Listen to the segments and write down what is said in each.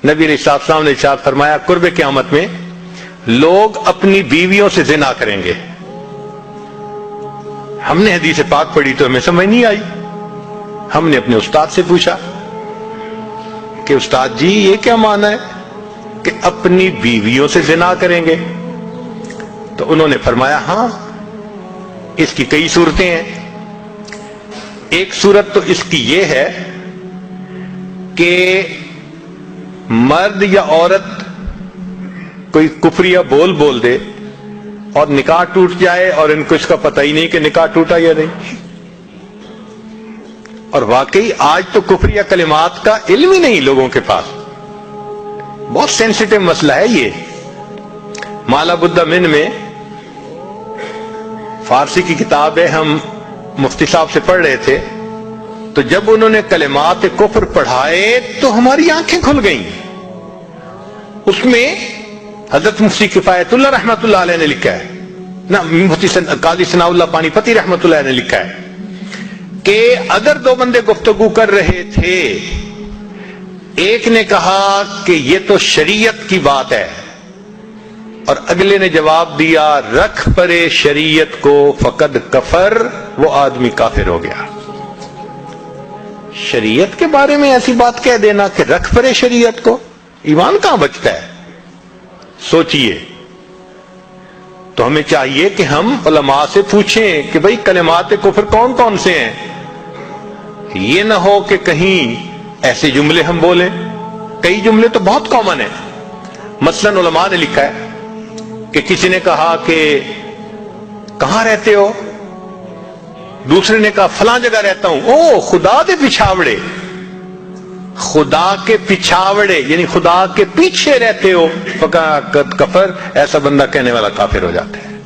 نبی علیہ السلام نے ارشاد فرمایا قرب قیامت میں لوگ اپنی بیویوں سے زنا کریں گے. ہم نے حدیث پاک پڑھی تو ہمیں سمجھ نہیں آئی. ہم نے اپنے استاد سے پوچھا کہ استاد جی یہ کیا معنی ہے کہ اپنی بیویوں سے زنا کریں گے؟ تو انہوں نے فرمایا ہاں اس کی کئی صورتیں ہیں. ایک صورت تو اس کی یہ ہے کہ مرد یا عورت کوئی کفریہ بول دے اور نکاح ٹوٹ جائے اور ان کو اس کا پتہ ہی نہیں کہ نکاح ٹوٹا یا نہیں. اور واقعی آج تو کفریہ کلمات کا علم ہی نہیں لوگوں کے پاس. بہت سینسیٹیو مسئلہ ہے یہ. مالا بدہ من میں فارسی کی کتاب ہے, ہم مفتی صاحب سے پڑھ رہے تھے تو جب انہوں نے کلمات کفر پڑھائے تو ہماری آنکھیں کھل گئیں. اس میں حضرت مفتی کفایت اللہ رحمۃ اللہ علیہ نے لکھا ہے, نہ مفتی قاضی ثناء اللہ پانی پتی رحمۃ اللہ علیہ نے لکھا ہے کہ اگر دو بندے گفتگو کر رہے تھے, ایک نے کہا کہ یہ تو شریعت کی بات ہے اور اگلے نے جواب دیا رکھ پرے شریعت کو فقد کفر, وہ آدمی کافر ہو گیا. شریعت کے بارے میں ایسی بات کہہ دینا کہ رکھ پرے شریعت کو, ایمان کہاں بچتا ہے؟ سوچئے. تو ہمیں چاہیے کہ ہم علماء سے پوچھیں کہ بھئی کلمات کفر کون کون سے ہیں. یہ نہ ہو کہ کہیں ایسے جملے ہم بولیں. کئی جملے تو بہت کامن ہیں. مثلا علماء نے لکھا ہے کہ کسی نے کہا کہ کہاں رہتے ہو, دوسرے نے کہا فلاں جگہ رہتا ہوں. او خدا دے پچھاوڑے, خدا کے پچھاوڑے یعنی خدا کے پیچھے رہتے ہو فقط کفر, ایسا بندہ کہنے والا کافر ہو جاتا ہے.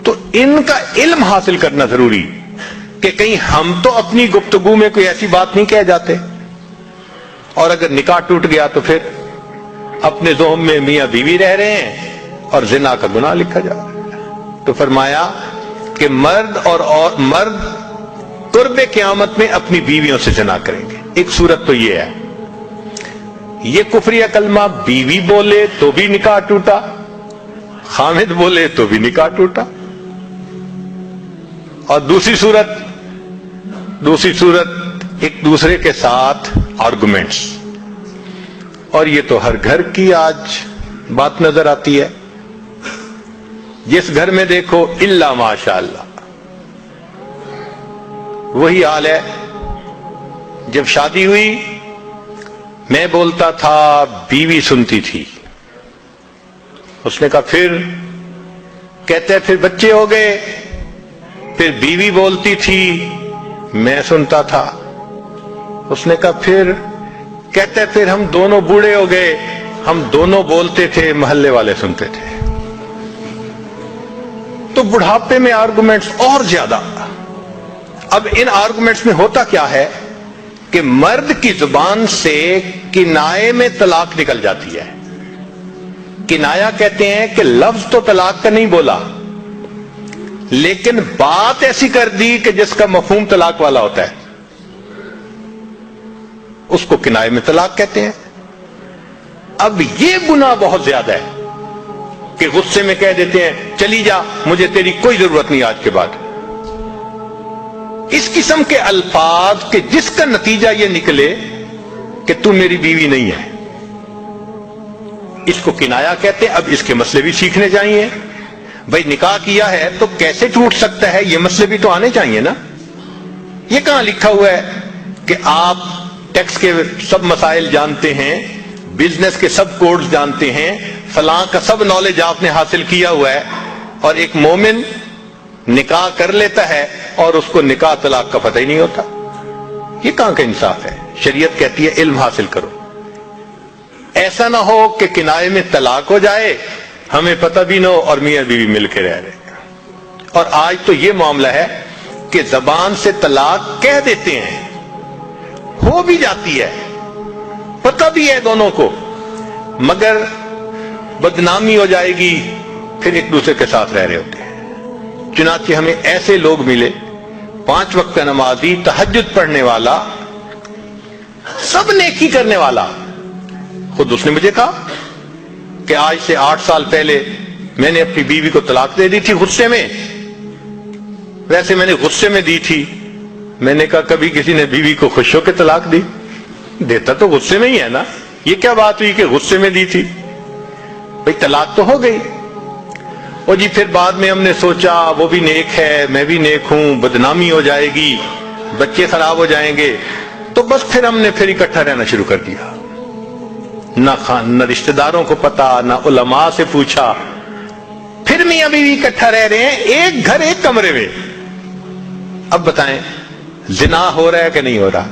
تو ان کا علم حاصل کرنا ضروری کہ کہیں ہم تو اپنی گفتگو میں کوئی ایسی بات نہیں کہہ جاتے, اور اگر نکاح ٹوٹ گیا تو پھر اپنے ذہن میں میاں بیوی رہ رہے ہیں اور زنا کا گناہ لکھا جا رہا ہے. تو فرمایا کہ مرد اور مرد قرب قیامت میں اپنی بیویوں سے زنا کریں گے. ایک صورت تو یہ ہے, یہ کفریہ کلمہ بیوی بولے تو بھی نکاح ٹوٹا, خامد بولے تو بھی نکاح ٹوٹا. اور دوسری صورت ایک دوسرے کے ساتھ آرگومنٹس, اور یہ تو ہر گھر کی آج بات نظر آتی ہے. جس گھر میں دیکھو الا ماشاء اللہ وہی حال ہے. جب شادی ہوئی میں بولتا تھا بیوی سنتی تھی. اس نے کہا پھر, کہتے پھر بچے ہو گئے, پھر بیوی بولتی تھی میں سنتا تھا. اس نے کہا پھر, کہتے پھر ہم دونوں بوڑھے ہو گئے, ہم دونوں بولتے تھے محلے والے سنتے تھے. تو بڑھاپے میں آرگومنٹس اور زیادہ. اب ان آرگومنٹس میں ہوتا کیا ہے کہ مرد کی زبان سے کنائے میں طلاق نکل جاتی ہے. کنایا کہتے ہیں کہ لفظ تو طلاق کا نہیں بولا لیکن بات ایسی کر دی کہ جس کا مفہوم طلاق والا ہوتا ہے, اس کو کنائے میں طلاق کہتے ہیں. اب یہ گناہ بہت زیادہ ہے کہ غصے میں کہہ دیتے ہیں چلی جا, مجھے تیری کوئی ضرورت نہیں آج کے بعد. اس قسم کے الفاظ کہ جس کا نتیجہ یہ نکلے کہ تو میری بیوی نہیں ہے, اس کو کنایا کہتے ہیں. اب اس کے مسئلے بھی سیکھنے چاہیے. بھائی نکاح کیا ہے تو کیسے ٹوٹ سکتا ہے, یہ مسئلے بھی تو آنے چاہیے نا. یہ کہاں لکھا ہوا ہے کہ آپ ٹیکس کے سب مسائل جانتے ہیں, بزنس کے سب کوڈز جانتے ہیں, فلاں کا سب نالج آپ نے حاصل کیا ہوا ہے, اور ایک مومن نکاح کر لیتا ہے اور اس کو نکاح طلاق کا پتہ ہی نہیں ہوتا. یہ کہاں کا انصاف ہے؟ شریعت کہتی ہے علم حاصل کرو. ایسا نہ ہو کہ کنائے میں طلاق ہو جائے, ہمیں پتہ بھی نہ ہو اور میاں بیوی مل کے رہ رہے. اور آج تو یہ معاملہ ہے کہ زبان سے طلاق کہہ دیتے ہیں, ہو بھی جاتی ہے, پتہ بھی ہے دونوں کو, مگر بدنامی ہو جائے گی, پھر ایک دوسرے کے ساتھ رہ رہے ہوتے ہیں. چنانچہ ہمیں ایسے لوگ ملے 5 وقت کا نمازی, تہجد پڑھنے والا, سب نیکی کرنے والا, خود اس نے مجھے کہا کہ آج سے 8 سال پہلے میں نے اپنی بیوی کو طلاق دے دی تھی غصے میں. ویسے میں نے غصے میں دی تھی. میں نے کہا کبھی کسی نے بیوی کو خوش ہو کے طلاق دی؟ دیتا تو غصے میں ہی ہے نا. یہ کیا بات ہوئی کہ غصے میں دی تھی؟ بھئی طلاق تو ہو گئی. اور جی پھر بعد میں ہم نے سوچا وہ بھی نیک ہے میں بھی نیک ہوں, بدنامی ہو جائے گی, بچے خراب ہو جائیں گے, تو بس پھر ہم نے پھر اکٹھا رہنا شروع کر دیا. نہ رشتہ داروں کو پتا, نہ علماء سے پوچھا. پھر میاں بیوی اکٹھا رہ رہے ہیں, ایک گھر ایک کمرے میں. اب بتائیں زنا ہو رہا ہے کہ نہیں ہو رہا؟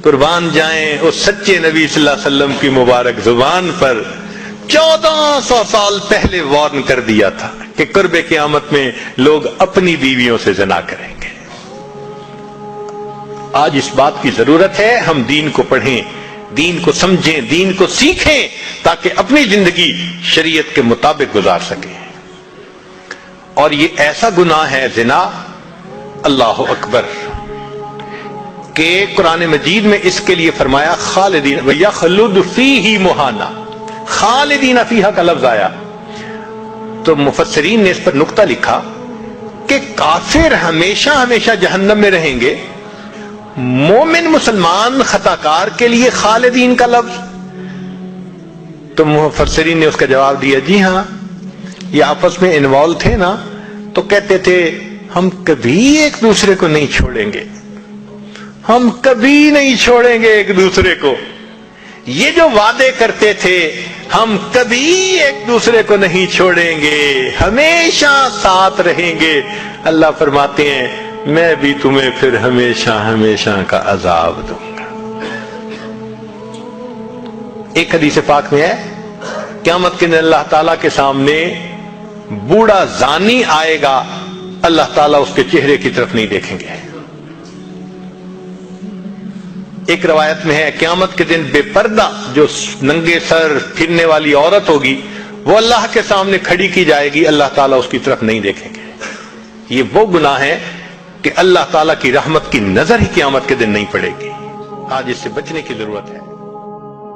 قربان جائیں اس سچے نبی صلی اللہ علیہ وسلم کی مبارک زبان پر 1400 سال پہلے وارن کر دیا تھا کہ قرب قیامت میں لوگ اپنی بیویوں سے زنا کریں گے. آج اس بات کی ضرورت ہے ہم دین کو پڑھیں, دین کو سمجھیں, دین کو سیکھیں تاکہ اپنی زندگی شریعت کے مطابق گزار سکیں. اور یہ ایسا گناہ ہے زنا, اللہ اکبر, کہ قرآن مجید میں اس کے لیے فرمایا خالدین وَيَخْلُدُ فِيهِ مُحَانَا, خالدین فیہا کا لفظ آیا. تو مفسرین نے اس پر نقطہ لکھا کہ کافر ہمیشہ ہمیشہ جہنم میں رہیں گے, مومن مسلمان خطاکار کے لیے خالدین کا لفظ. تو مفسرین نے اس کا جواب دیا جی ہاں, یہ آپس میں انوالو تھے نا, تو کہتے تھے ہم کبھی ایک دوسرے کو نہیں چھوڑیں گے, ہم کبھی نہیں چھوڑیں گے ایک دوسرے کو. یہ جو وعدے کرتے تھے ہم کبھی ایک دوسرے کو نہیں چھوڑیں گے, ہمیشہ ساتھ رہیں گے, اللہ فرماتے ہیں میں بھی تمہیں پھر ہمیشہ ہمیشہ کا عذاب دوں گا. ایک حدیث پاک میں ہے قیامت کے دن اللہ تعالیٰ کے سامنے بوڑھا زانی آئے گا, اللہ تعالیٰ اس کے چہرے کی طرف نہیں دیکھیں گے. ایک روایت میں ہے قیامت کے دن بے پردہ جو ننگے سر پھرنے والی عورت ہوگی وہ اللہ کے سامنے کھڑی کی جائے گی, اللہ تعالیٰ اس کی طرف نہیں دیکھیں گے. یہ وہ گناہ ہے کہ اللہ تعالیٰ کی رحمت کی نظر ہی قیامت کے دن نہیں پڑے گی. آج اس سے بچنے کی ضرورت ہے.